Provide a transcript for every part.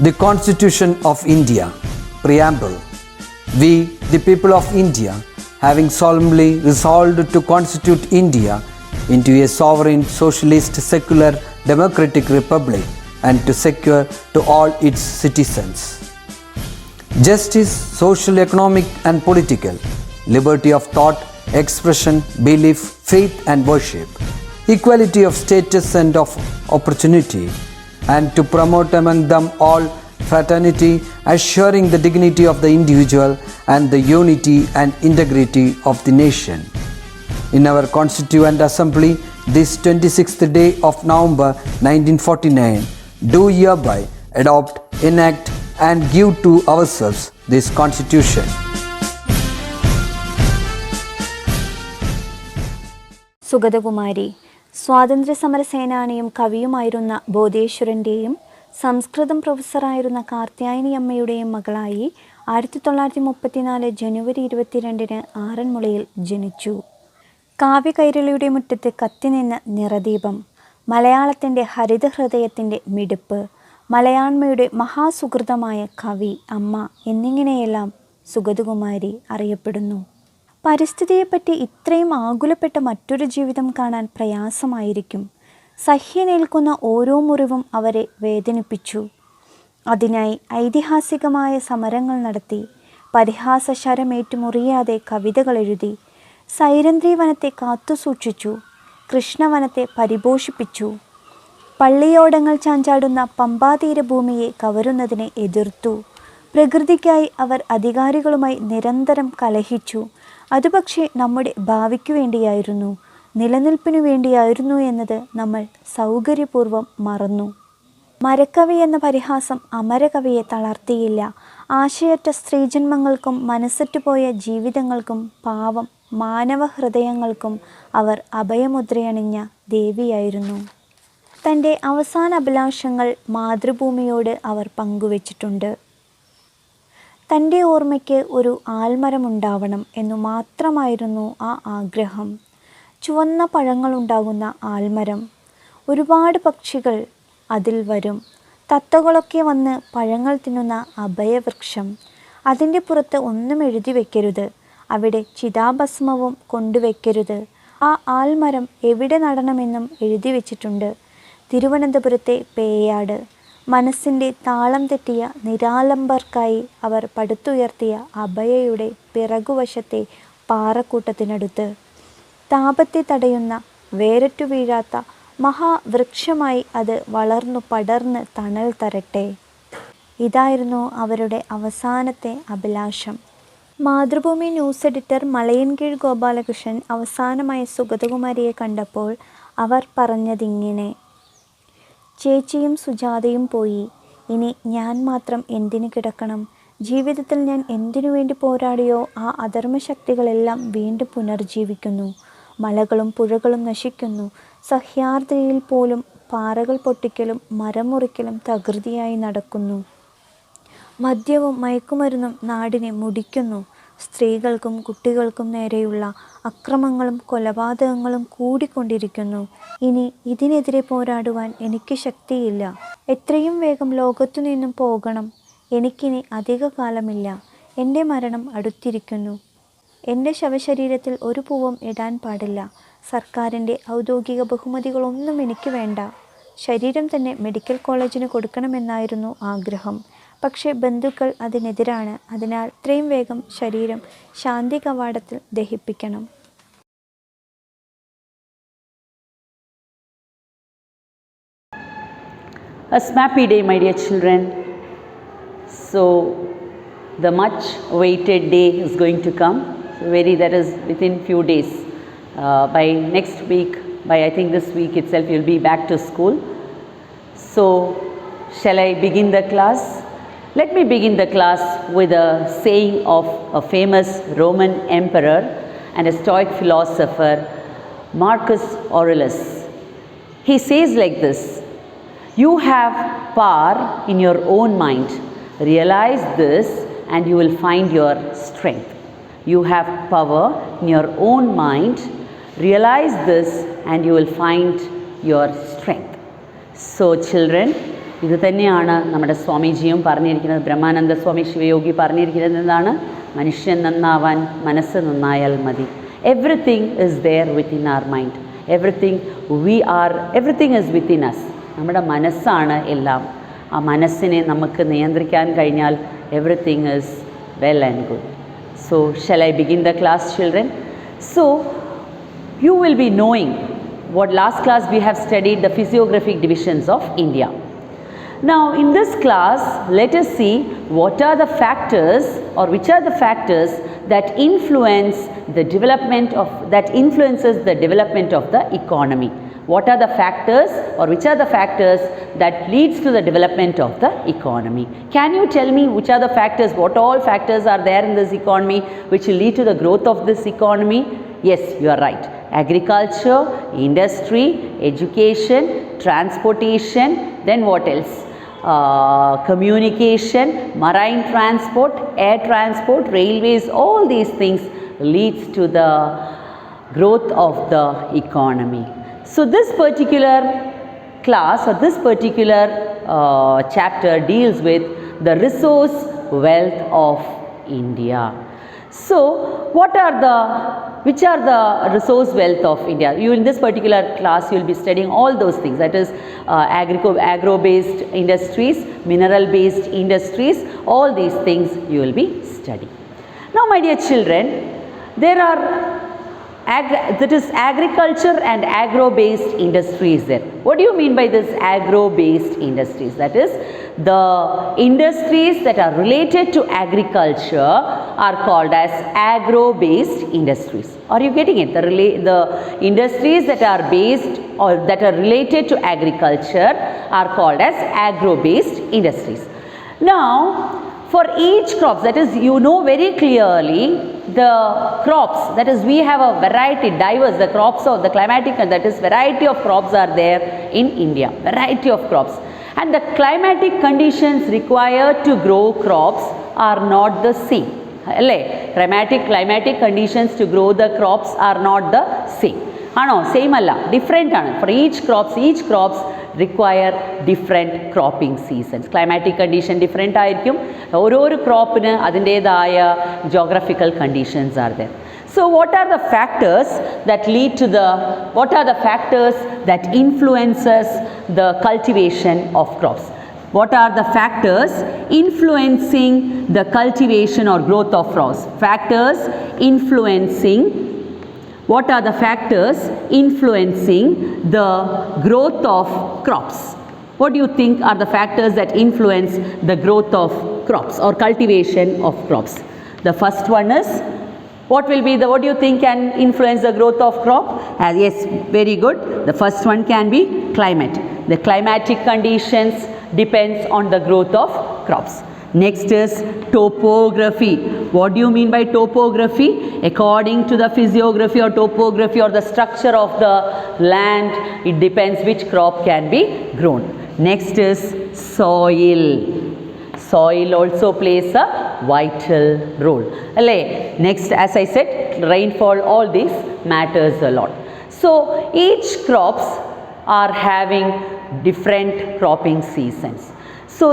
The Constitution of India. Preamble. We, the people of India, having solemnly resolved to constitute India into a sovereign, socialist, secular, democratic republic and to secure to all its citizens justice, social, economic and political, liberty of thought, expression, belief, faith and worship, equality of status and of opportunity, and to promote among them all fraternity, assuring the dignity of the individual and the unity and integrity of the nation. In our Constituent Assembly, this 26th day of November 1949, do hereby adopt, enact and give to ourselves this Constitution. Sugathakumari സ്വാതന്ത്ര്യസമര സേനാനിയും കവിയുമായിരുന്ന ബോധേശ്വരൻ്റെയും സംസ്കൃതം പ്രൊഫസറായിരുന്ന കാർത്യായനി അമ്മയുടെയും മകളായി 1934 ജനുവരി 22 ആറന്മുളയിൽ ജനിച്ചു. കാവ്യകൈരളിയുടെ മുറ്റത്ത് കത്തിനിന്ന നിറദീപം, മലയാളത്തിൻ്റെ ഹരിതഹൃദയത്തിൻ്റെ മിടുപ്പ്, മലയാണ്മയുടെ മഹാസുഹൃതമായ കവി, അമ്മ എന്നിങ്ങനെയെല്ലാം സുഗതകുമാരി അറിയപ്പെടുന്നു. പരിസ്ഥിതിയെപ്പറ്റി ഇത്രയും ആകുലപ്പെട്ട മറ്റൊരു ജീവിതം കാണാൻ പ്രയാസമായിരിക്കും. സഹ്യനേൽക്കുന്ന ഓരോ മുറിവും അവരെ വേദനിപ്പിച്ചു. അതിനായി ഐതിഹാസികമായ സമരങ്ങൾ നടത്തി, പരിഹാസശരമേറ്റുമുറിയാതെ കവിതകൾ എഴുതി, സൈരന്ധ്രീവനത്തെ കാത്തുസൂക്ഷിച്ചു, കൃഷ്ണവനത്തെ പരിപോഷിപ്പിച്ചു, പള്ളിയോടങ്ങൾ ചാഞ്ചാടുന്ന പമ്പാതീരഭൂമിയെ കവരുന്നതിനെ എതിർത്തു. പ്രകൃതിക്കായി അവർ അധികാരികളുമായി നിരന്തരം കലഹിച്ചു. അത് പക്ഷേ നമ്മുടെ ഭാവിക്കു വേണ്ടിയായിരുന്നു, നിലനിൽപ്പിനു വേണ്ടിയായിരുന്നു എന്നത് നമ്മൾ സൗകര്യപൂർവ്വം മറന്നു. മരക്കവി എന്ന പരിഹാസം അമരകവിയെ തളർത്തിയില്ല. ആശയറ്റ സ്ത്രീജന്മങ്ങൾക്കും മനസ്സറ്റുപോയ ജീവിതങ്ങൾക്കും പാവം മാനവഹൃദയങ്ങൾക്കും അവർ അഭയമുദ്രയണിഞ്ഞ ദേവിയായിരുന്നു. തൻ്റെ അവസാന അഭിലാഷങ്ങൾ മാതൃഭൂമിയോട് അവർ പങ്കുവച്ചിട്ടുണ്ട്. തൻ്റെ ഓർമ്മയ്ക്ക് ഒരു ആൽമരമുണ്ടാവണം എന്നു മാത്രമായിരുന്നു ആ ആഗ്രഹം. ചുവന്ന പഴങ്ങളുണ്ടാകുന്ന ആൽമരം. ഒരുപാട് പക്ഷികൾ അതിൽ വരും. തത്തകളൊക്കെ വന്ന് പഴങ്ങൾ തിന്നുന്ന അഭയവൃക്ഷം. അതിൻ്റെ പുറത്ത് ഒന്നും എഴുതി വയ്ക്കരുത്, അവിടെ ചിതാഭസ്മവും കൊണ്ടുവയ്ക്കരുത്. ആ ആൽമരം എവിടെ നടണമെന്നും എഴുതി വച്ചിട്ടുണ്ട്. തിരുവനന്തപുരത്തെ പേയാട്. മനസ്സിൻ്റെ താളം തെറ്റിയ നിരാലംബർക്കായി അവർ പടുത്തുയർത്തിയ അഭയയുടെ പിറകുവശത്തെ പാറക്കൂട്ടത്തിനടുത്ത്. താപത്തെ തടയുന്ന, വേരറ്റു വീഴാത്ത മഹാവൃക്ഷമായി അത് വളർന്നു പടർന്ന് തണൽ തരട്ടെ. ഇതായിരുന്നു അവരുടെ അവസാനത്തെ അഭിലാഷം. മാതൃഭൂമി ന്യൂസ് എഡിറ്റർ മലയൻകീഴ് ഗോപാലകൃഷ്ണൻ അവസാനമായി സുഗതകുമാരിയെ കണ്ടപ്പോൾ അവർ പറഞ്ഞതിങ്ങനെ: ചേച്ചിയും സുജാതയും പോയി, ഇനി ഞാൻ മാത്രം എന്തിനു കിടക്കണം? ജീവിതത്തിൽ ഞാൻ എന്തിനു വേണ്ടി പോരാടിയോ ആ അധർമ്മശക്തികളെല്ലാം വീണ്ടും പുനർജീവിക്കുന്നു. മലകളും പുഴകളും നശിക്കുന്നു. സഹ്യാദ്രിയിൽ പോലും പാറകൾ പൊട്ടിക്കലും മരം മുറിക്കലും തകൃതിയായി നടക്കുന്നു. മദ്യവും മയക്കുമരുന്നും നാടിനെ മുടിക്കുന്നു. സ്ത്രീകൾക്കും കുട്ടികൾക്കും നേരെയുള്ള അക്രമങ്ങളും കൊലപാതകങ്ങളും കൂടിക്കൊണ്ടിരിക്കുന്നു. ഇനി ഇതിനെതിരെ പോരാടുവാൻ എനിക്ക് ശക്തിയില്ല. എത്രയും വേഗം ലോകത്തു നിന്നും പോകണം. എനിക്കിനി അധിക കാലമില്ല. എൻ്റെ മരണം അടുത്തിരിക്കുന്നു. എൻ്റെ ശവശരീരത്തിൽ ഒരു പൂവും ഇടാൻ പാടില്ല. സർക്കാരിൻ്റെ ഔദ്യോഗിക ബഹുമതികളൊന്നും എനിക്ക് വേണ്ട. ശരീരം തന്നെ മെഡിക്കൽ കോളേജിന് കൊടുക്കണമെന്നായിരുന്നു ആഗ്രഹം. പക്ഷേ ബന്ധുക്കൾ അതിനെതിരാണ്. അതിനാൽ ഇത്രയും വേഗം ശരീരം ശാന്തി കവാടത്തിൽ ദഹിപ്പിക്കണം. A snappy day, my dear children. So the much awaited day is going to come. So that is within few days. By next week, by I think this week itself, you'll be back to school. So shall I begin the class? Let me begin the class with a saying of a famous Roman emperor and a Stoic philosopher, Marcus Aurelius. He says like this: you have power in your own mind. Realize this and you will find your strength. You have power in your own mind. Realize this and you will find your strength. So children, ഇത് തന്നെയാണ് നമ്മുടെ സ്വാമിജിയും പറഞ്ഞിരിക്കുന്നത്, ബ്രഹ്മാനന്ദ സ്വാമി ശിവയോഗി പറഞ്ഞിരിക്കുന്നത് എന്താണ്? മനുഷ്യൻ നന്നാവാൻ മനസ്സ് നന്നായാൽ മതി. Everything is there within our mind. Everything is within us. നമ്മുടെ മനസ്സാണ് എല്ലാം. ആ മനസ്സിനെ നമുക്ക് നിയന്ത്രിക്കാൻ കഴിഞ്ഞാൽ everything is well and good. So shall I begin the class, children? So you will be knowing what last class we have studied the physiographic divisions of India. Now in this class let us see what are the factors or which are the factors that influences the development of the economy. What are the factors or which are the factors that leads to the development of the economy? Can you tell me which are the factors, what all factors are there in this economy which will lead to the growth of this economy? Yes, you are right. Agriculture, industry, education, transportation, then what else? Communication, marine transport, air transport, railways, all these things leads to the growth of the economy. So this particular class or this particular chapter deals with the resource wealth of India. So which are the resource wealth of India? You in this particular class you will be studying all those things, that is agro based industries, mineral based industries, all these things you will be studying. Now my dear children, there are that is agriculture and agro based industries there. What do you mean by this agro based industries? That is the industries that are related to agriculture are called as agro based industries. Are you getting it? The industries that are based or that are related to agriculture are called as agro based industries. Now for each crops, that is you know very clearly the crops, that is we have a variety, diverse, the crops of the climatic, and that is variety of crops are there in India, variety of crops, and the climatic conditions required to grow crops are not the same. Climatic conditions to grow the crops are not the same. Same alla, different aanu. For each crops require different cropping seasons. Climatic condition different ആയിരിക്കും. ഓരോ ക്രോപ്പിന് അതിൻ്റേതായ geographical conditions are there. So what are the factors that influences the cultivation of crops? What are the factors influencing the cultivation or growth of crops? What are the factors influencing the growth of crops? What do you think are the factors that influence the growth of crops or cultivation of crops? The first one is, what do you think can influence the growth of crop? Yes, very good. The first one can be climate. The climatic conditions depends on the growth of crops. Next is topography. What do you mean by topography? According to the physiography or topography or the structure of the land, it depends which crop can be grown. Next is soil. Soil also plays a vital role. Next, as I said, rainfall, all this matters a lot. So each crops are having different cropping seasons. So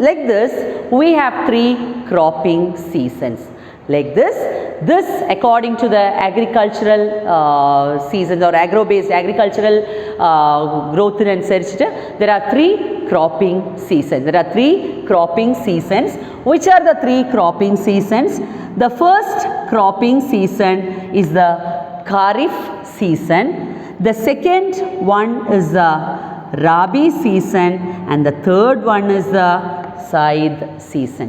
like this we have 3 cropping seasons. Like this according to the agricultural seasons or agro based agricultural growth അനുസരിച്ചിട്ട് there are 3 cropping seasons. Which are the 3 cropping seasons? The first cropping season is the Kharif season. The second one is the Rabi season, and the third one is the Zaid season.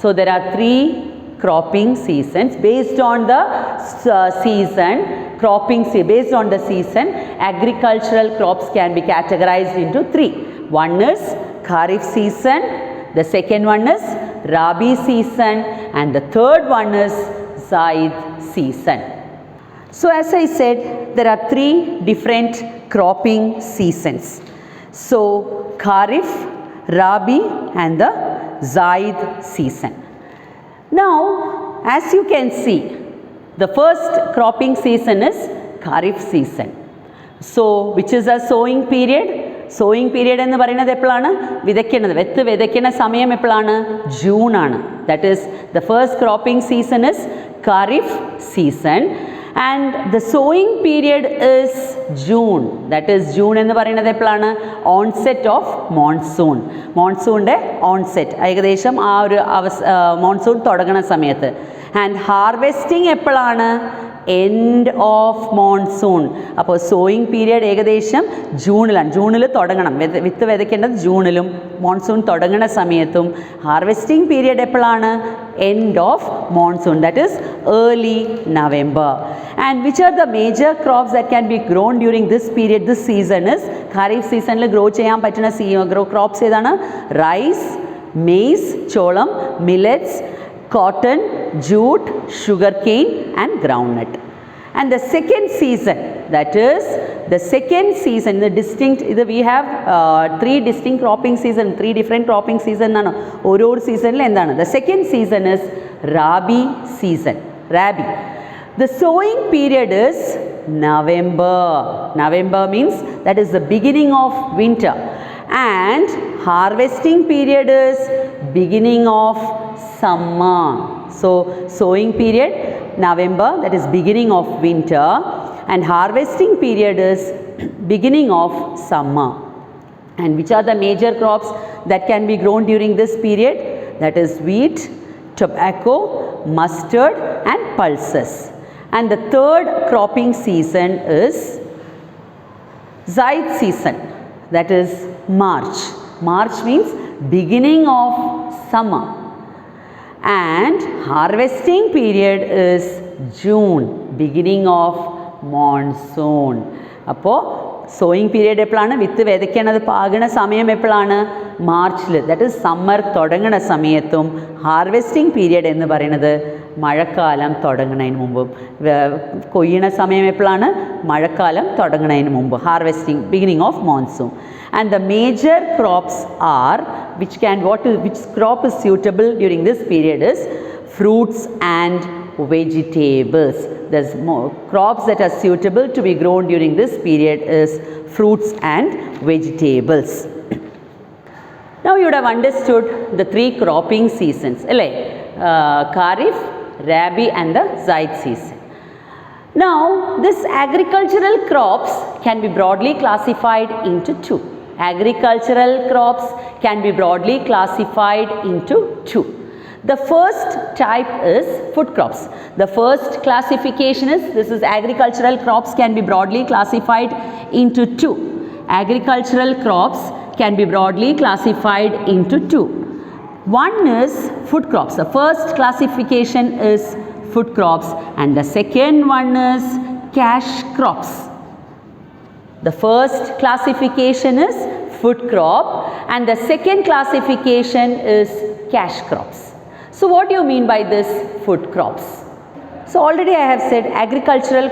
So there are 3 cropping seasons based on the based on the season. Agricultural crops can be categorized into 3. One is Kharif season, the second one is Rabi season, and the third one is Zaid season. So as I said, there are 3 different cropping seasons. So Kharif, Rabi and the Zaid season. Now as you can see, the first cropping season is Kharif season. So which is a sowing period? Sowing period എന്ന് പറയുന്നത് എപ്പോഴാണ്? വിതയ്ക്കുന്നത്, വിതയ്ക്കുന്ന സമയം എപ്പോഴാണ്? ജൂണാണ്. That is the first cropping season is kharif season and the sowing period is June. That is June എന്ന് പറയുന്നത് എപ്പോഴാണ്? Onset of monsoon. മോൺസൂണിൻ്റെ ഓൺസെറ്റ് ഏകദേശം ആ ഒരു മോൺസൂൺ തുടങ്ങുന്ന സമയത്ത്. ആൻഡ് ഹാർവെസ്റ്റിംഗ് എപ്പോഴാണ്? End of monsoon. അപ്പോൾ സോയിങ് പീരിയഡ് ഏകദേശം ജൂണിലാണ്. ജൂണിൽ തുടങ്ങണം, വിത്ത് വിതയ്ക്കേണ്ടത് ജൂണിലും മോൺസൂൺ തുടങ്ങുന്ന സമയത്തും. ഹാർവെസ്റ്റിംഗ് പീരിയഡ് എപ്പോഴാണ്? End of monsoon, that is early November. And which are the major crops that can be grown during this period? This season is kharif സീസണിൽ grow ചെയ്യാൻ പറ്റുന്ന ക്രോപ്സ് ഏതാണ്? റൈസ്, മെയ്സ്, ചോളം, millets, cotton, jute, sugarcane and groundnut. And the second season, that is the second season, the distinct, we have 3 distinct cropping season, 3 different cropping season ആണ് ഓരോ സീസണിൽ എന്താണ്? The second season is Rabi season. Rabi. The sowing period is November. November means that is the beginning of winter. And harvesting period is beginning of summer. So sowing period November, that is beginning of winter, and harvesting period is beginning of summer. And which are the major crops that can be grown during this period? That is wheat, tobacco, mustard and pulses. And the third cropping season is Zaid season, that is March. March means beginning of summer. And harvesting period is June, beginning of monsoon. അപ്പോൾ sowing period എപ്പോഴാണ്? വിത്ത് വിതയ്ക്കണത് പാകണ സമയം എപ്പോഴാണ്? മാർച്ചിൽ, that is summer തുടങ്ങണ സമയത്തും. Harvesting period എന്ന് പറയുന്നത് മഴക്കാലം തുടങ്ങുന്നതിന് മുമ്പും. കൊയ്യണ സമയം എപ്പോഴാണ്? മഴക്കാലം തുടങ്ങുന്നതിന് മുമ്പ്. Harvesting, beginning of monsoon. And the major crops are, which crop is suitable during this period is fruits and vegetables. There's more crops that are suitable to be grown during this period is fruits and vegetables. Now you would have understood the 3 cropping seasons, Kharif, Rabi and the Zaid season. Now this agricultural crops can be broadly classified into 2. Agricultural crops can be broadly classified into 2. The first type is food crops. The first classification is, this is agricultural crops can be broadly classified into 2. Agricultural crops can be broadly classified into 2. One is food crops. The first classification is food crops and the second one is cash crops. The first classification is food crop and the second classification is cash crops. So what do you mean by this food crops? So already I have said agricultural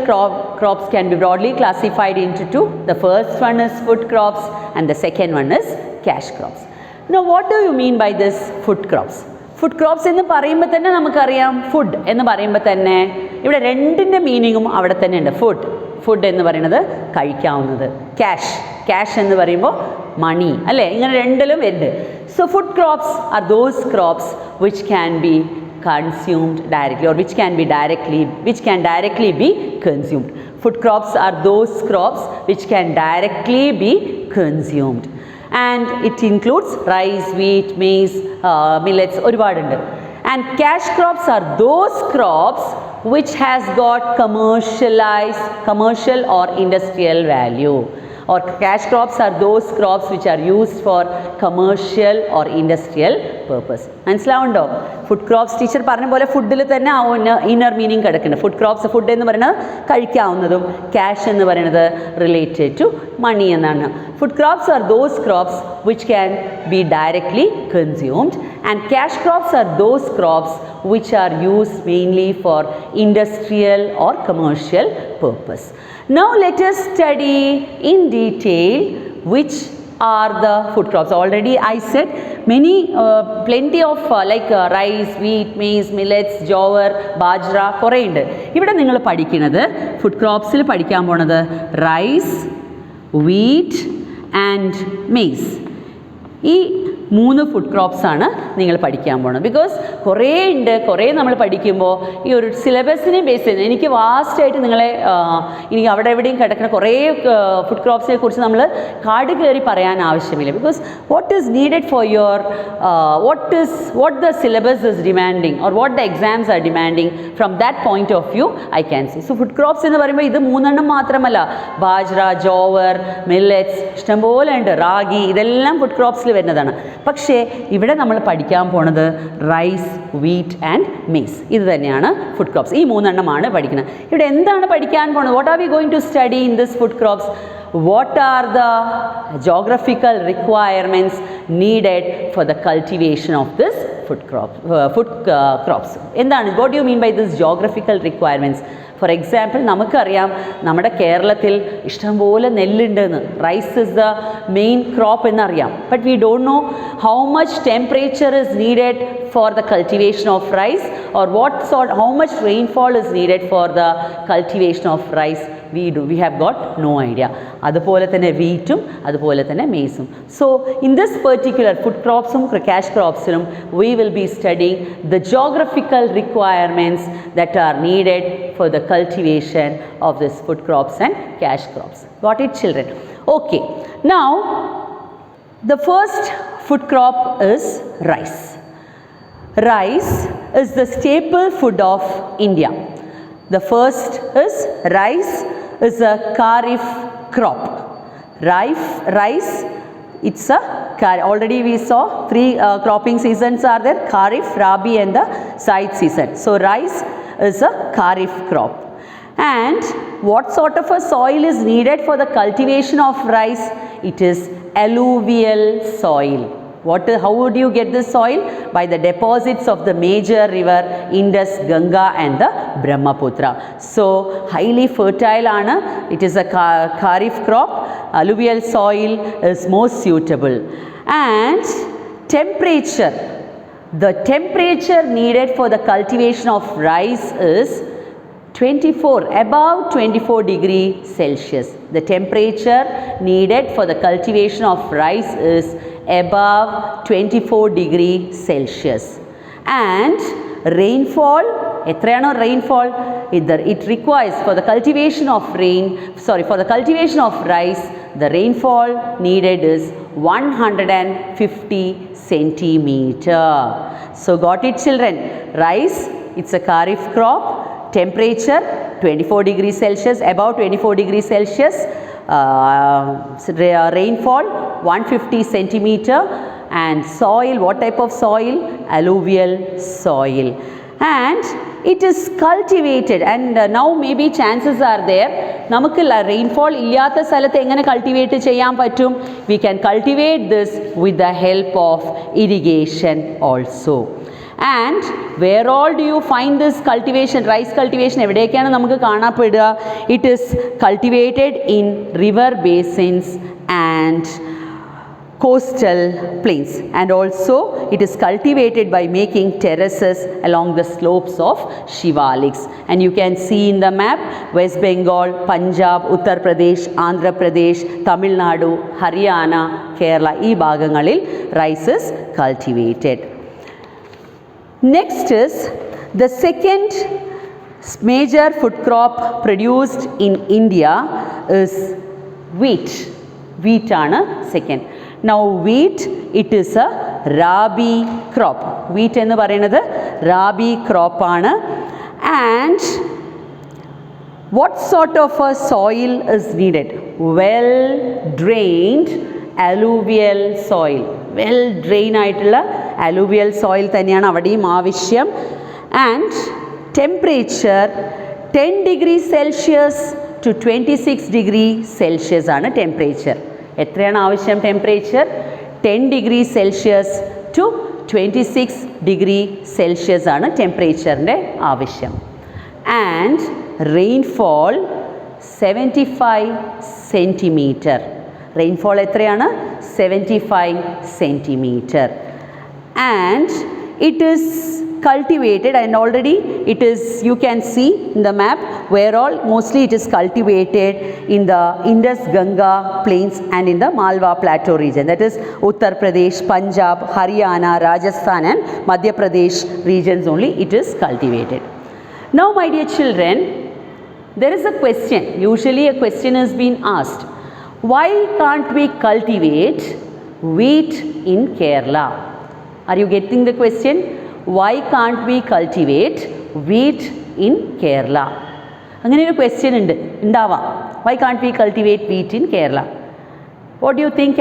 crops can be broadly classified into 2. The first one is food crops and the second one is cash crops. Now what do you mean by this food crops? Food crops എന്ന് പറയുമ്പോൾ തന്നെ നമുക്കറിയാം, food എന്ന് പറയുമ്പോൾ തന്നെ ഇവിടെ രണ്ടിൻ്റെ മീനിങ്ങും അവിടെ തന്നെ ഉണ്ട്. ഫുഡ് എന്ന് പറയുന്നത് കഴിക്കാവുന്നത്, ക്യാഷ് എന്ന് പറയുമ്പോൾ മണി, അല്ലേ? ഇങ്ങനെ രണ്ടിലും ഉണ്ട്. So food crops are those crops which can be consumed directly or which can directly be consumed. Food crops are those crops which can directly be consumed. And it includes rice, wheat, maize, millets, ഒരുപാടുണ്ട്. And cash crops are those crops which has got commercial or industrial value. Or cash crops are those crops which are used for commercial or industrial purpose. മനസ്സിലാവുണ്ടോ? Food crops teacher പറഞ്ഞ പോലെ ഫുഡിൽ തന്നെ inner meaning കിടക്കുന്നുണ്ട്. Food crops, food എന്ന് പറയുന്നത് കഴിക്കാവുന്നതും cash എന്ന് പറയുന്നത് റിലേറ്റഡ് ടു മണി എന്നാണ്. Food crops are those crops which can be directly consumed and cash crops are those crops which are used mainly for industrial or commercial purpose. Now let us study in detail which are the food crops. Already I said plenty of rice, wheat, maize, millets, jowar, bajra കുറേ ഉണ്ട്. ഇവിടെ നിങ്ങൾ പഠിക്കുന്നത് food ക്രോപ്സിൽ പഠിക്കാൻ പോണത് rice, wheat and maize. ഈ 3 food ക്രോപ്സാണ് നിങ്ങൾ പഠിക്കാൻ പോകുന്നത്. ബിക്കോസ് കുറേ നമ്മൾ പഠിക്കുമ്പോൾ ഈ ഒരു സിലബസിനെ ബേസ് ചെയ്ത് എനിക്ക് വാസ്റ്റായിട്ട് നിങ്ങളെ ഇനി അവിടെ എവിടെയും കിടക്കുന്ന കുറേ ഫുഡ് ക്രോപ്സിനെ കുറിച്ച് നമ്മൾ കാട് കയറി പറയാൻ ആവശ്യമില്ല. Because what is needed for your what the syllabus is demanding or what the exams R demanding from that point of view I can see. So food crops എന്ന് പറയുമ്പോൾ ഇത് 3 മാത്രമല്ല, ബാജ്ര, ജോവർ, മില്ലറ്റ്സ് ഇഷ്ടംപോലെ ഉണ്ട്, റാഗി, ഇതെല്ലാം ഫുഡ് ക്രോപ്സിൽ വരുന്നതാണ്. പക്ഷേ ഇവിടെ നമ്മൾ പഠിക്കാൻ പോണത് റൈസ്, വീറ്റ് ആൻഡ് മെയ്സ്. ഇത് തന്നെയാണ് ഫുഡ് ക്രോപ്സ്. ഈ 3 പഠിക്കുന്നത്. ഇവിടെ എന്താണ് പഠിക്കാൻ പോണത്? What are we going to study in this food crops? What are the geographical requirements needed for the cultivation of this food crops? എന്താണ്? What do you mean by this geographical requirements? For example നമുക്കറിയാം നമ്മുടെ കേരളത്തിൽ ഇഷ്ടംപോലെ നെല്ലുണ്ടെന്ന്. Rice is the main crop എന്നറിയാം. But we don't know how much temperature is needed for the cultivation of rice or how much rainfall is needed for the cultivation of rice. We have got no idea. അതുപോലെ തന്നെ വീറ്റും അതുപോലെ തന്നെ മെയ്സും. So in this particular food ക്രോപ്സും cash ക്രോപ്സിലും we will be studying the geographical requirements that R needed for the cultivation of this food crops and cash crops. Got it, children? Okay. Now, the first food crop is rice. Rice is the staple food of India. The first is rice is a Kharif crop. Rice, it's a already we saw 3 cropping seasons are there: Kharif, Rabi and the Zaid season. So rice is a Kharif crop. And what sort of a soil is needed for the cultivation of rice? It is alluvial soil. How would you get this soil? By the deposits of the major river Indus, Ganga and the Brahmaputra. So highly fertile aanu. It is a Kharif crop. Alluvial soil is most suitable. And temperature. The temperature needed for the cultivation of rice is above 24 degrees Celsius. The temperature needed for the cultivation of rice is above 24 degrees Celsius. And rainfall, എത്രയാണോ rainfall? It requires for the cultivation of rice, the rainfall needed is 150 centimeter. So got it, children? Rice, it's a Kharif crop. Temperature 24 degrees Celsius, above 24 degrees Celsius. Rainfall 150 centimeter. And soil, what type of soil? Alluvial soil. And it is cultivated, and now maybe chances are there നമുക്ക് rainfall ഇല്ലാത്ത സ്ഥലത്ത് എങ്ങനെ cultivate ചെയ്യാൻ പറ്റും? We can cultivate this with the help of irrigation also. And where all do you find this cultivation? Rice cultivation എവിടെയൊക്കെയാണ് നമുക്ക് കാണപ്പെടുക? It is cultivated in river basins and coastal plains, and also it is cultivated by making terraces along the slopes of shivaliks. And you can see in the map West Bengal, Punjab, Uttar Pradesh, Andhra Pradesh, Tamil Nadu, Haryana, Kerala, ee bhagangalil rice is cultivated. Next is the second major food crop produced in India is wheat. Wheat ആണ് second. Now wheat, it is a Rabi crop. Wheat എന്ന് പറയുന്നത് Rabi crop ആണ്. And what sort of a soil is needed? Well drained alluvial soil. Well drained ആയിട്ടുള്ള alluvial soil തന്നെയാണ് അവിടെയും ആവശ്യം. And temperature 10 degrees Celsius to 26 degrees Celsius ആണ് temperature. എത്രയാണ് ആവശ്യം temperature? 10 degrees Celsius to 26 degrees Celsius ആണ് ടെമ്പറേച്ചറിൻ്റെ ആവശ്യം. And rainfall 75 centimeter. റെയിൻഫോൾ എത്രയാണ്? 75 centimeter. And it is cultivated, and already it is, you can see in the map where all mostly it is cultivated in the Indus Ganga plains and in the Malwa plateau region, that is Uttar Pradesh, Punjab, Haryana, Rajasthan and Madhya Pradesh regions only it is cultivated. Now my dear children, there is a question, usually a question is being asked, why can't we cultivate wheat in Kerala? Are you getting the question? Why can't we cultivate wheat in Kerala? അങ്ങനെ ഒരു question ഉണ്ട്, ഉണ്ടാവാം. Why can't we cultivate wheat in Kerala? What do you think?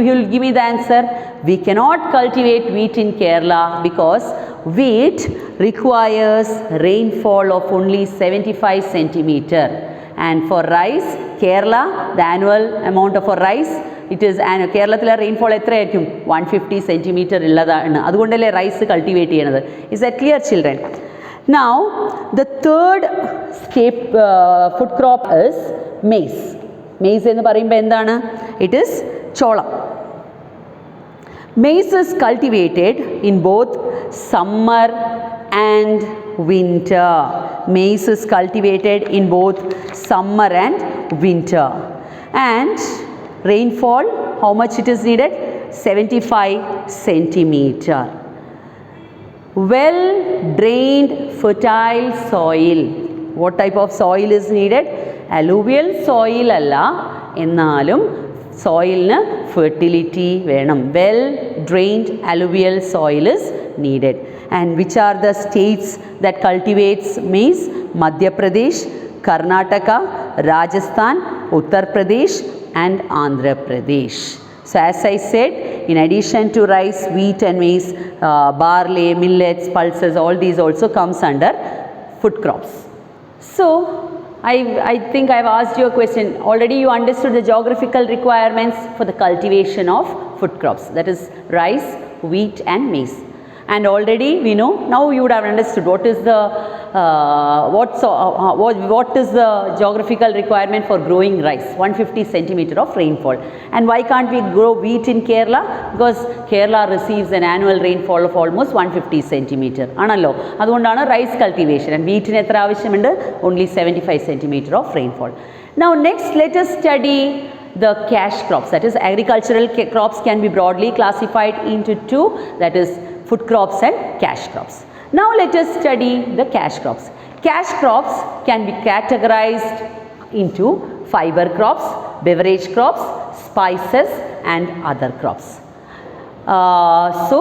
You'll give me the answer. We cannot cultivate wheat in Kerala because wheat requires rainfall of only 75 centimeter, and for rice, Kerala, the annual amount of rice, it is കേരളത്തിലെ rainfall എത്രയായിരിക്കും 150 centimetre ഉള്ളതാണ്, അതുകൊണ്ടല്ലേ rice cultivate ചെയ്യണത്. Is that clear children? Now the third food crop is maize. Maize എന്ന് പറയുമ്പോൾ എന്താണ്? It is ചോളം. Maize is cultivated in both summer and winter. Maize is cultivated in both summer and winter. And rainfall, how much it is needed? 75 centimeter. Well drained fertile soil. What type of soil is needed? Alluvial soil alla, ennalum soil fertility venam. Well drained alluvial soil is needed. And which are the states that cultivates maize? Madhya Pradesh, Karnataka, Rajasthan, Uttar Pradesh and Andhra Pradesh. So as I said, in addition to rice, wheat and maize, barley, millets, pulses, all these also comes under food crops. So I think I have asked you a question. Already you understood the geographical requirements for the cultivation of food crops, that is rice, wheat and maize. And already we know, now you would have understood what is the geographical requirement for growing rice, 150 centimeter of rainfall. And why can't we grow wheat in Kerala? Because Kerala receives an annual rainfall of almost 150 centimeter. Analo, adondana rice cultivation, and wheat in etra avashyamund? Only 75 centimeter of rainfall. Now next let us study the cash crops, that is agricultural crops can be broadly classified into two, that is food crops and cash crops. Now let us study the cash crops. Cash crops can be categorized into fiber crops, beverage crops, spices and other crops. So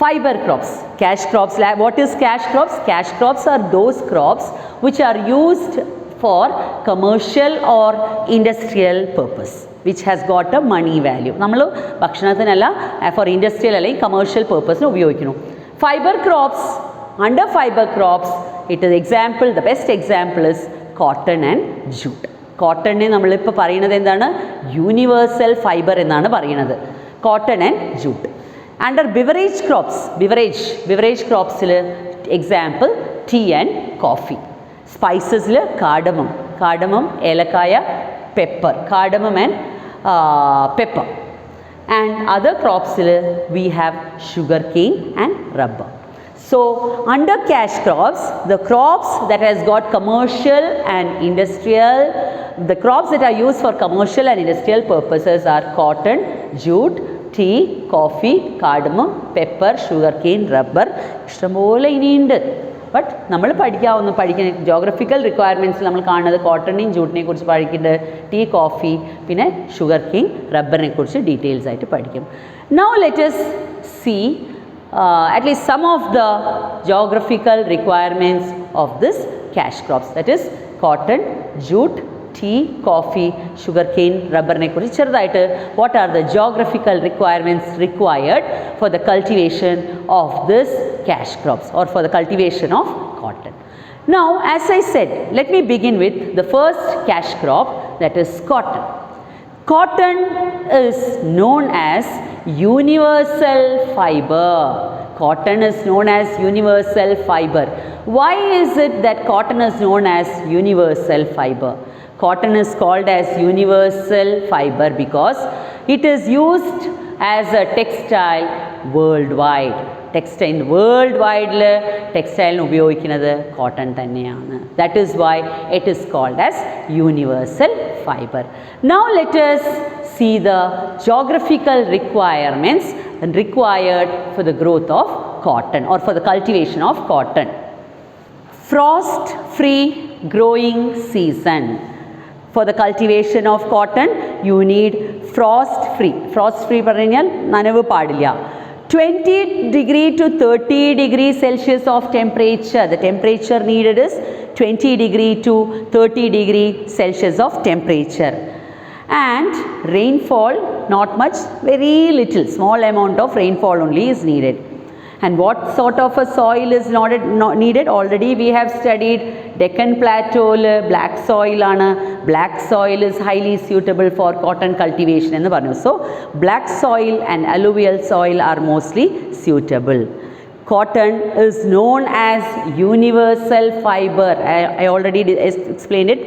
fiber crops, cash crops, what is cash crops? Cash crops are those crops which are used for commercial or industrial purpose, which has got a money value. നമ്മൾ ഭക്ഷണത്തിനല്ല, for industrial അല്ലെങ്കിൽ commercial purpose ഉപയോഗിക്കുന്നു. Fiber crops, under fiber crops, it is example, the best example is cotton and jute. കോട്ടണിനെ നമ്മളിപ്പോൾ പറയുന്നത് എന്താണ്? Universal fibre എന്നാണ് പറയുന്നത്, cotton and jute. Under beverage crops, beverage ക്രോപ്സിൽ example tea and coffee. സ്പൈസസിൽ cardamom, ഏലക്കായ, pepper, cardamom and pepper. And other crops we have sugarcane and rubber. So under cash crops, the crops that has got commercial and industrial, the crops that are used for commercial and industrial purposes are cotton, jute, tea, coffee, cardamom, pepper, sugarcane, rubber. ഇഷ്ടംപോലെ ഇനിയുണ്ട്. But നമ്മൾ പഠിക്കുന്ന geographical റിക്വയർമെൻറ്റ്സിൽ നമ്മൾ കാണുന്നത് കോട്ടണിനെയും ജൂട്ടിനെ കുറിച്ച് പഠിക്കുന്നുണ്ട്, tea, coffee, പിന്നെ sugar cane, റബ്ബറിനെ കുറിച്ച് ഡീറ്റെയിൽസ് ആയിട്ട് പഠിക്കും. Now let us see at least some of the geographical requirements of this cash crops, that is cotton, jute, tea, coffee, sugarcane, റബ്ബറിനെ കുറിച്ച് ചെറുതായിട്ട് what are the geographical requirements required for the cultivation of this cash crops or for the cultivation of cotton. Now as I said, let me begin with the first cash crop, that is cotton. Cotton is known as universal fiber. Cotton is known as universal fiber. Why is it that cotton is known as universal fiber? Cotton is called as universal fiber because it is used as a textile worldwide. Textile വേൾഡ് വൈഡിൽ ടെക്സ്റ്റൈലിന് ഉപയോഗിക്കുന്നത് cotton തന്നെയാണ്. That is why it is called as universal fibre. Now let us see the geographical requirements required for the growth of cotton or for the cultivation of cotton. Frost free growing season. For the cultivation of cotton you need frost free പറഞ്ഞാൽ നനവ് പാടില്ല. 20 degree to 30 degree Celsius of temperature. The temperature needed is 20 degree to 30 degree Celsius of temperature. And rainfall not much, very little, small amount of rainfall only is needed. And what sort of a soil is not needed? Already we have studied Deccan Plateau black soil ആണ്. Black soil is highly suitable for cotton cultivation എന്ന് പറഞ്ഞു. So black soil and alluvial soil are mostly suitable. Cotton is known as universal fiber. I already explained it.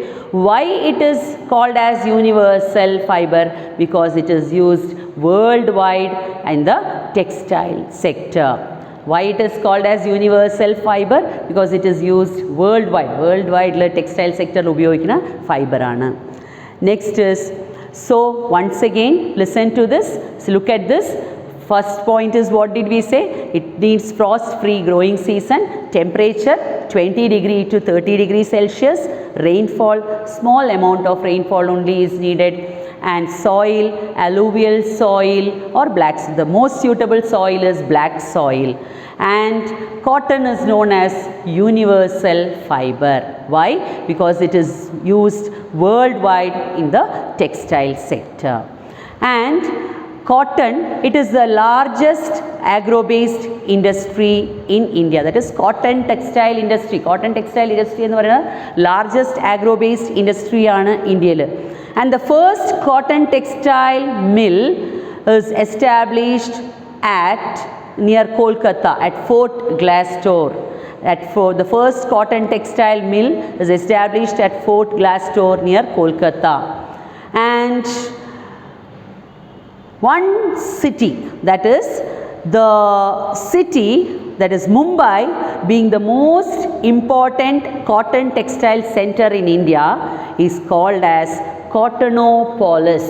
Why it is called as universal fiber? Because it is used worldwide in the textile sector. Why it is called as universal fiber? Because it is used worldwide textile sector ഉപയോഗിക്കുന്ന fiber ആണ്. Next is, so once again listen to this. So look at this. First point is, what did we say? It needs frost free growing season, temperature 20 degree to 30 degree Celsius, rainfall small amount of rainfall only is needed, and soil alluvial soil or black, the most suitable soil is black soil, and cotton is known as universal fiber. Why? Because it is used worldwide in the textile sector. And cotton, it is the largest agro-based industry in India. That is cotton textile industry. Cotton textile industry എന്ന് പറയുന്നത് largest agro-based industry ആണ് ഇന്ത്യയിൽ. And the first cotton textile mill is established at near Kolkata at Fort Glastor. The first cotton textile mill is established at Fort Glastor near Kolkata. And one city, that is the city, that is Mumbai, being the most important cotton textile center in India, is called as Cottonopolis.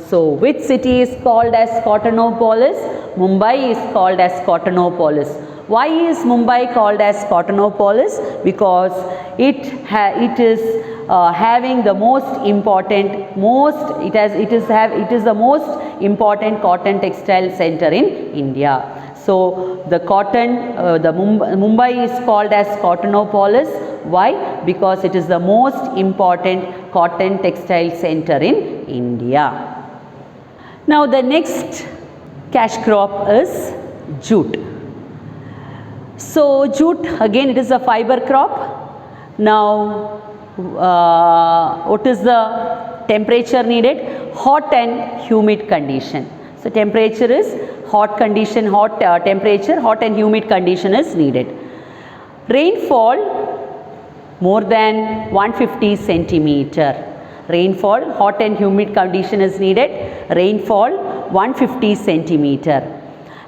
So which city is called as Cottonopolis? Mumbai is called as Cottonopolis. Why is Mumbai called as Cottonopolis? Because it is having the most important, it is the most important cotton textile center in India. So the cotton, Mumbai is called as Cottonopolis. Why? Because it is the most important cotton textile center in India. Now the next cash crop is jute. So jute, again it is a fiber crop. Now what is the temperature needed? Hot and humid condition. So temperature is hot temperature, hot and humid condition is needed. Rainfall more than 150 centimeter. Rainfall, hot and humid condition is needed. Rainfall 150 centimeter.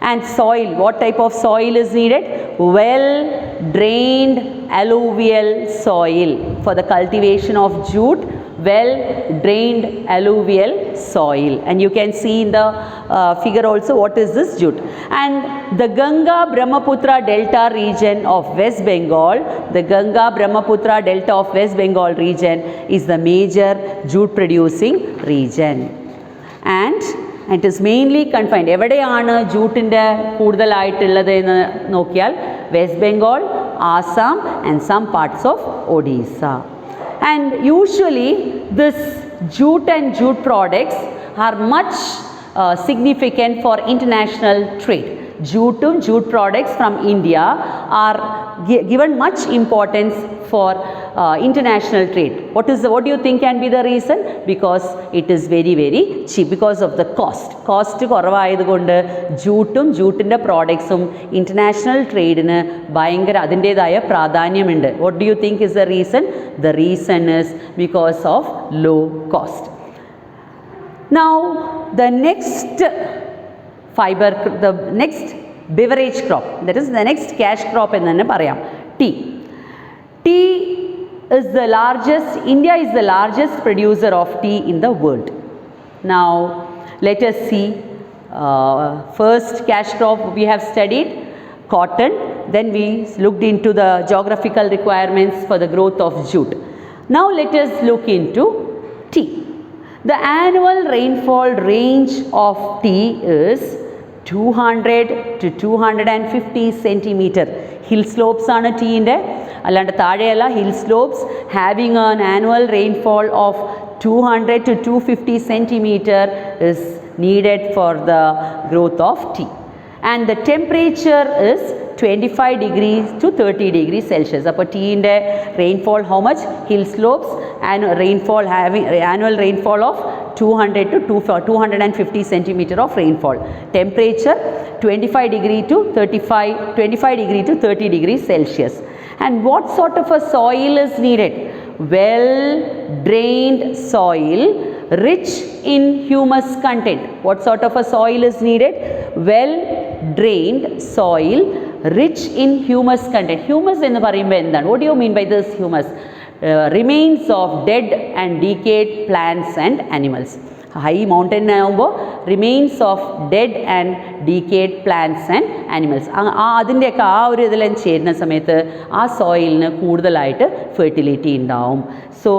And soil, what type of soil is needed? Well drained alluvial soil. For the cultivation of jute, well drained alluvial soil. And you can see in the figure also what is this jute. And the Ganga Brahmaputra Delta region of West Bengal, the Ganga Brahmaputra Delta of West Bengal region is the major jute producing region. And it is mainly confined. എവിടെയാണ് ജൂട്ടിൻ്റെ കൂടുതലായിട്ടുള്ളത് എന്ന് നോക്കിയാൽ west Bengal, Assam and some parts of Odisha. And usually this jute and jute products are much significant for international trade. Jute products from India are given much importance for international trade. What do you think can be the reason? Because it is very cheap, because of the cost കുറവായതുകൊണ്ട് ജൂട്ടിൻ്റെ പ്രോഡക്ട്സും international ട്രേഡിന് ഭയങ്കര അതിൻ്റേതായ പ്രാധാന്യമുണ്ട്. What do you think is the reason? The reason is because of low cost. Now the next beverage crop, that is the next cash crop എന്ന് തന്നെ പറയാം. Tea. Tea is the largest, India is the largest producer of tea in the world. Now let us see, first cash crop we have studied cotton, then we looked into the geographical requirements for the growth of jute. Now let us look into tea. The annual rainfall range of tea is 200 to 250 centimeter. Hill slopes ആണ് ടീൻ്റെ, അല്ലാണ്ട് താഴെയല്ല, hill slopes having an annual rainfall of 200 to 250 centimeter is needed for the growth of tea. And the temperature is 25 degrees to 30 degrees Celsius. അപ്പോൾ ടീൻ്റെ rainfall how much? Hill slopes and rainfall having annual rainfall of 200 to 250 centimeter of rainfall. Temperature 25 degree to 30 degrees Celsius. And what sort of a soil is needed? Well drained soil rich in humus content. What sort of a soil is needed? Well drained soil rich in humus content. Humus എന്ന് പറയുമ്പോൾ എന്താണ്? What do you mean by this humus? Remains of dead and decayed plants and animals. High mountain ആകുമ്പോൾ remains of dead and decayed plants and animals, അതിൻ്റെയൊക്കെ ആ ഒരു ഇതിലും ചേരുന്ന സമയത്ത് ആ സോയിലിന് കൂടുതലായിട്ട് ഫെർട്ടിലിറ്റി ഉണ്ടാവും. So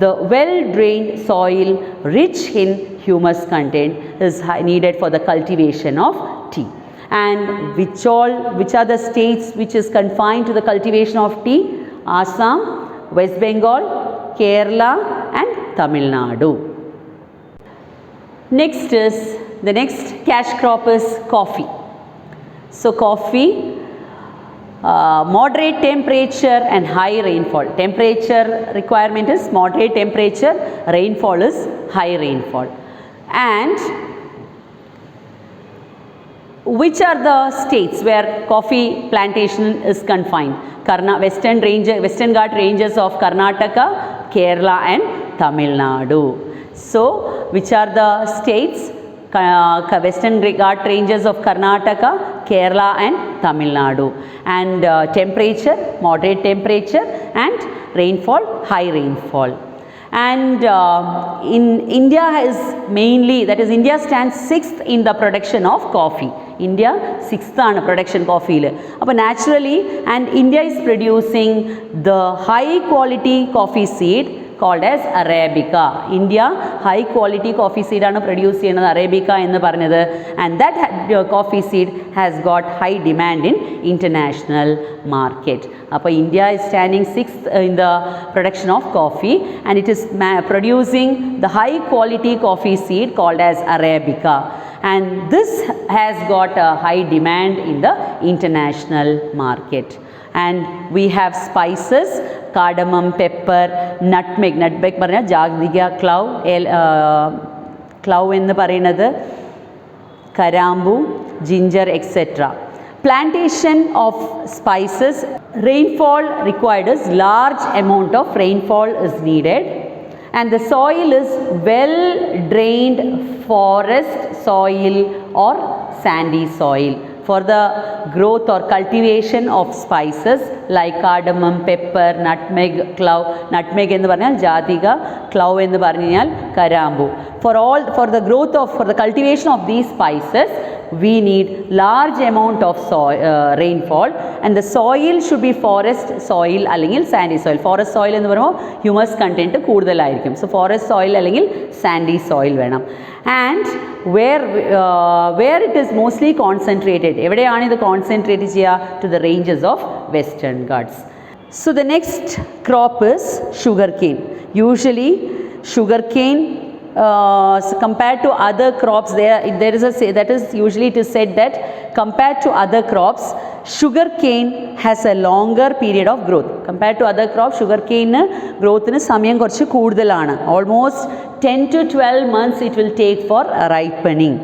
the well drained soil rich in humus content is needed for the cultivation of tea. And which are the states which is confined to the cultivation of tea? Assam, West Bengal, Kerala and Tamil Nadu. Next is, the next cash crop is coffee. So coffee, moderate temperature and high rainfall. Temperature requirement is moderate temperature, rainfall is high rainfall. And which are the states where coffee plantation is confined? Western Ghat ranges of Karnataka, Kerala and Tamil Nadu. So which are the states? Western Ghat ranges of Karnataka, Kerala and Tamil Nadu. And temperature, moderate temperature, and rainfall, high rainfall. And in India is mainly, that is India stands 6th in the production of coffee. India 6th ആണ് production coffee. അപ്പോൾ naturally, and India is producing the high quality coffee seed called as Arabica. India high quality coffee seed ആണ് produce ചെയ്യുന്നത്, Arabica എന്ന് പറഞ്ഞത്. And that coffee seed has got high demand in international market. അപ്പോൾ India is standing 6th in the production of coffee, and it is producing the high quality coffee seed called as Arabica. And this has got a high demand in the international market. And we have spices, cardamom, pepper, nutmeg. Nutmeg പറഞ്ഞാൽ ജാതിക, clove എന്ന് പറയുന്നത്, കരാമ്പു, ginger, etc. Plantation of spices, rainfall required is large amount of rainfall is needed, and the soil is well drained forest soil or sandy soil for the growth or cultivation of spices like cardamom, pepper, nutmeg, clove. Nutmeg ennu parnal jadhiga, clove ennu parnal karambu. For the growth of, for the cultivation of these spices, we need large amount of rainfall, and the soil should be forest soil allengil sandy soil. Forest soil ennu parayumbol humus content koodalaayirikkum. So forest soil allengil sandy soil venam. And where it is mostly concentrated, evideyaanu idu concentrate cheya? To the ranges of Western Ghats. So the next crop is sugarcane. Usually sugarcane, compared to other crops, there is a say, that is usually it is said that compared to other crops, sugarcane has a longer period of growth. Compared to other crops, sugarcane growth inu samayam korchu koodalana. Almost 10 to 12 months it will take for ripening.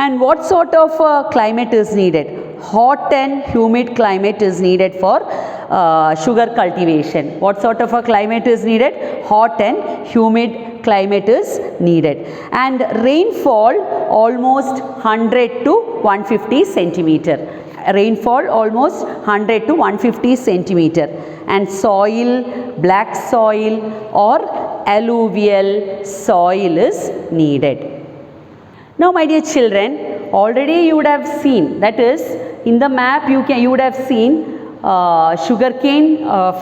And what sort of climate is needed? Hot and humid climate is needed for sugar cultivation. What sort of a climate is needed? Hot and humid climate is needed. And rainfall almost 100 to 150 centimeter. rainfall almost 100 to 150 centimeter, and soil, black soil or alluvial soil is needed. Now my dear children, already you would have seen, that is in the map you would have seen sugarcane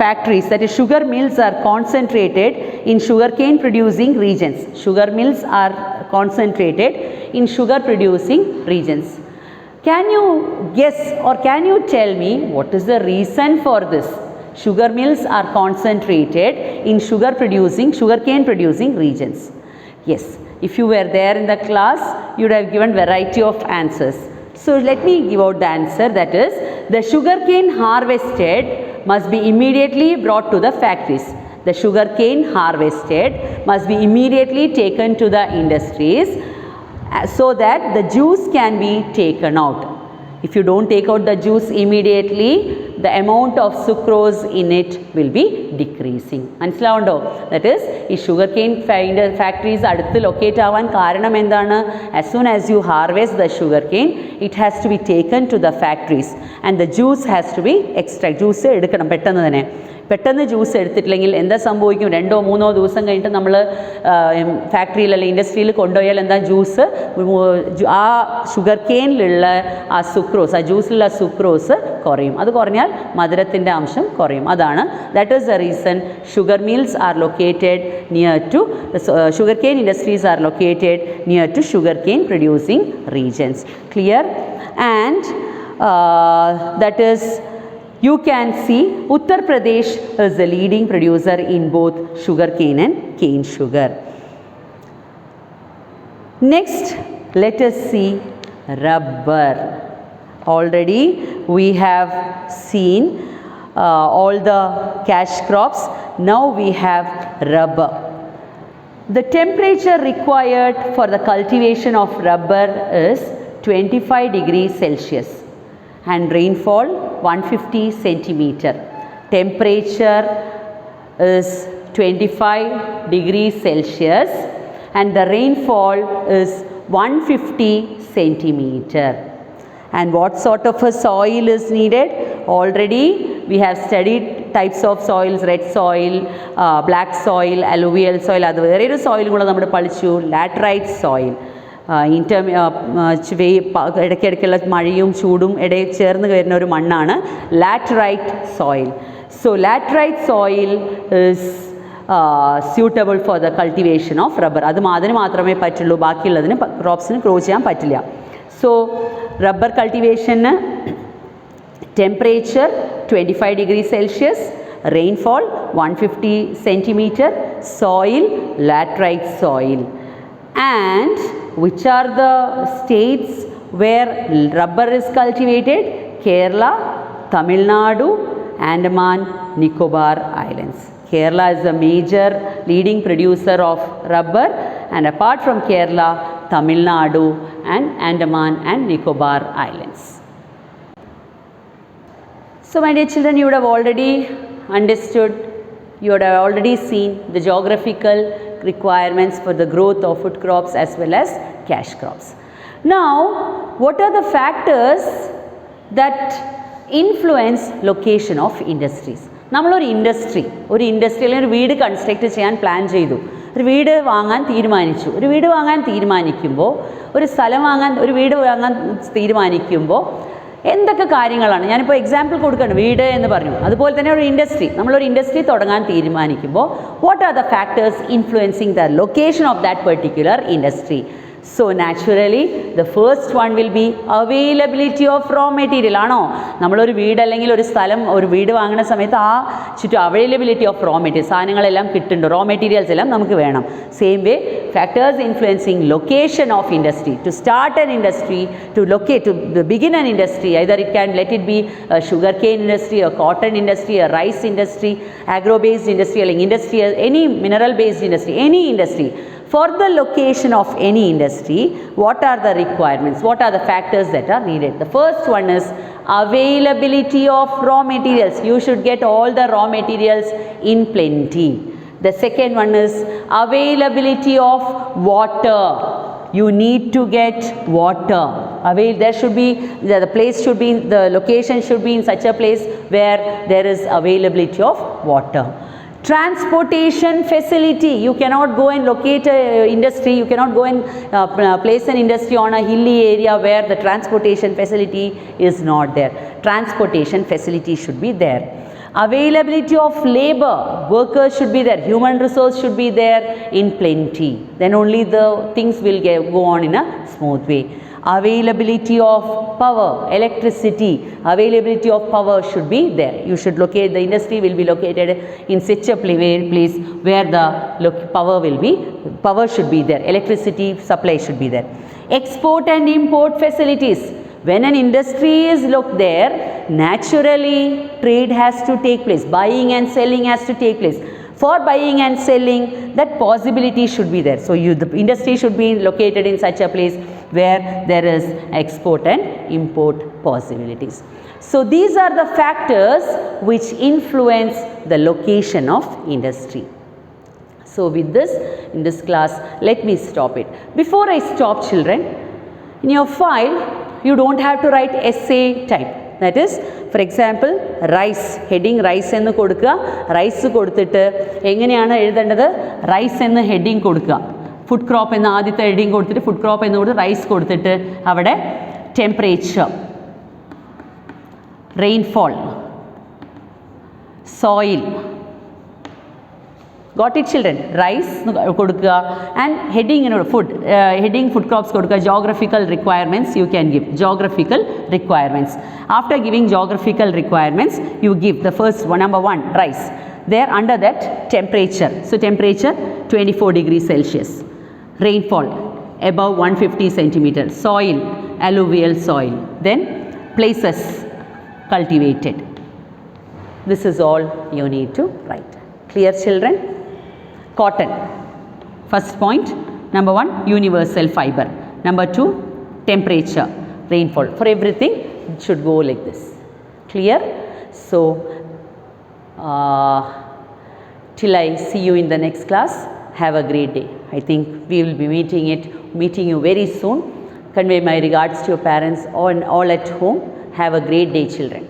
factories, that is sugar mills are concentrated in sugarcane producing regions. Sugar mills are concentrated in sugar producing regions. Can you guess or can you tell me what is the reason for this? Sugar mills are concentrated in sugarcane producing regions. Yes, if you were there in the class, you would have given variety of answers. So let me give out the answer, that is the sugarcane harvested must be immediately brought to the factories. The sugarcane harvested must be immediately taken to the industries so that the juice can be taken out. If you don't take out the juice immediately, the amount of sucrose in it will be decreasing. മനസ്സിലാവുണ്ടോ? That is, ഈ sugarcane factories അടുത്ത് locate ആവാൻ കാരണം എന്താണ്? As soon as you harvest the sugarcane, it has to be taken to the factories and the juice has to be extracted. Juice എടുക്കണം പെട്ടെന്ന് തന്നെ. പെട്ടെന്ന് ജ്യൂസ് എടുത്തിട്ടില്ലെങ്കിൽ എന്താ സംഭവിക്കും? 2-3 ദിവസം കഴിഞ്ഞിട്ട് നമ്മൾ ഫാക്ടറിയിൽ അല്ലെങ്കിൽ ഇൻഡസ്ട്രിയിൽ കൊണ്ടുപോയാൽ എന്താ ജ്യൂസ്, ആ ഷുഗർ കെയിനിലുള്ള ആ സുക്രോസ്, ആ ജ്യൂസിലുള്ള സുക്രോസ് കുറയും. അത് കുറഞ്ഞാൽ മധുരത്തിൻ്റെ അംശം കുറയും. അതാണ്, that is the reason sugar mills are located near to sugar cane industries are located near to sugar cane producing regions. Clear? And that is, you can see Uttar Pradesh is the leading producer in both sugarcane and cane sugar. Next, let us see rubber. Already we have seen all the cash crops. Now we have rubber. The temperature required for the cultivation of rubber is 25 degrees Celsius and rainfall 150 centimeter. Temperature is 25 degrees Celsius and the rainfall is 150 centimeter. And what sort of a soil is needed? Already we have studied types of soils, red soil, black soil, alluvial soil. അത് വേറൊരു soil കൂടെ നമ്മൾ പഠിച്ചു, laterite soil. ഇടയ്ക്കിടയ്ക്കുള്ള മഴയും ചൂടും ഇടയിൽ ചേർന്ന് വരുന്ന ഒരു മണ്ണാണ് laterite soil. So laterite soil is suitable for the cultivation of rubber. അതിന് മാത്രമേ പറ്റുള്ളൂ, ബാക്കിയുള്ളതിന് ക്രോപ്സിന് ഗ്രോ ചെയ്യാൻ പറ്റില്ല. സോ റബ്ബർ കൾട്ടിവേഷന് temperature 25 degree Celsius, rainfall 150 centimeter, soil laterite soil. And which are the states where rubber is cultivated? Kerala, Tamil Nadu, Andaman, Nicobar Islands. Kerala is the major leading producer of rubber, and apart from Kerala, Tamil Nadu and Andaman and Nicobar Islands. So my dear children, you would have already understood, you would have already seen the geographical requirements for the growth of food crops as well as cash crops. Now, what are the factors that influence location of industries? നമ്മളൊരു industry അല്ലെങ്കിൽ ഒരു വീട് construct ചെയ്യാൻ plan ചെയ്തു, ഒരു വീട് വാങ്ങാൻ തീരുമാനിച്ചു. ഒരു വീട് വാങ്ങാൻ തീരുമാനിക്കുമ്പോൾ, ഒരു സ്ഥലം വാങ്ങാൻ, ഒരു വീട് വാങ്ങാൻ തീരുമാനിക്കുമ്പോൾ എന്തൊക്കെ കാര്യങ്ങളാണ്, ഞാനിപ്പോൾ എക്സാമ്പിൾ കൊടുക്കുകയാണ്, വീട് എന്ന് പറഞ്ഞു. അതുപോലെ തന്നെ ഒരു ഇൻഡസ്ട്രി, നമ്മളൊരു ഇൻഡസ്ട്രി തുടങ്ങാൻ തീരുമാനിക്കുമ്പോൾ what are the factors influencing the location of that particular industry? So naturally the first one will be availability of raw material. ആണോ, നമ്മളൊരു വീട് അല്ലെങ്കിൽ ഒരു സ്ഥലം, ഒരു വീട് വാങ്ങുന്ന സമയത്ത് ആ ചുറ്റും അവൈലബിലിറ്റി ഓഫ് റോ മെറ്റീരിയൽ, സാധനങ്ങളെല്ലാം കിട്ടുന്നുണ്ട്, റോ മെറ്റീരിയൽസ് എല്ലാം നമുക്ക് വേണം. Same way factors influencing location of industry. To start an industry, to locate, to begin an industry, either it can, let it be a sugar cane industry, a cotton industry, a rice industry, agro based industry, like industry, any mineral based industry, any industry. For the location of any industry, what are the requirements? What are the factors that are needed? The first one is availability of raw materials. You should get all the raw materials in plenty. The second one is availability of water. you need to get water. There should be, the place should be, the location should be in such a place where there is availability of water. Transportation facility, you cannot go and locate a industry, you cannot go and place an industry on a hilly area where the transportation facility is not there. Transportation facility should be there. Availability of labor, workers should be there, human resource should be there in plenty, then only the things will go on in a smooth way. Availability of power, electricity, availability of power should be there. You should locate, the industry will be located in such a place where the power should be there, electricity supply should be there. Export and import facilities, when an industry is there, naturally trade has to take place, buying and selling has to take place. For buying and selling, that possibility should be there. So the industry should be located in such a place where there is export and import possibilities. So these are the factors which influence the location of industry. So with this, in this class, let me stop it. Before I stop, children, in your file, you don't have to write essay type. That is, for example, rice, heading rice എന്ന് കൊടുക്കുക, rice കൊടുത്തിട്ട് എങ്ങനെയാണ് എഴുതേണ്ടത്, rice എന്ന് heading കൊടുക്കുക, food crop എന്ന ആദ്യത്തെ heading കൊടുത്തിട്ട് ഫുഡ് ക്രോപ്പ് എന്ന് കൊടുത്ത് റൈസ് കൊടുത്തിട്ട് അവിടെ temperature, rainfall, soil. Got it, children? Rice kodukka and heading heading food crops kodukka. Geographical requirements you can give, geographical requirements. After giving geographical requirements, you give the first one, number 1, rice. There under that, temperature. So temperature 24 degrees Celsius. Rainfall above 150 centimeters. Soil, alluvial soil. Then places cultivated. This is all you need to write. Clear, children? Cotton, first point, number 1, universal fiber, number 2, temperature, rainfall. For everything it should go like this. Clear? So till I see you in the next class, have a great day. I think we will be meeting you very soon. Convey my regards to your parents all at home. Have a great day, children.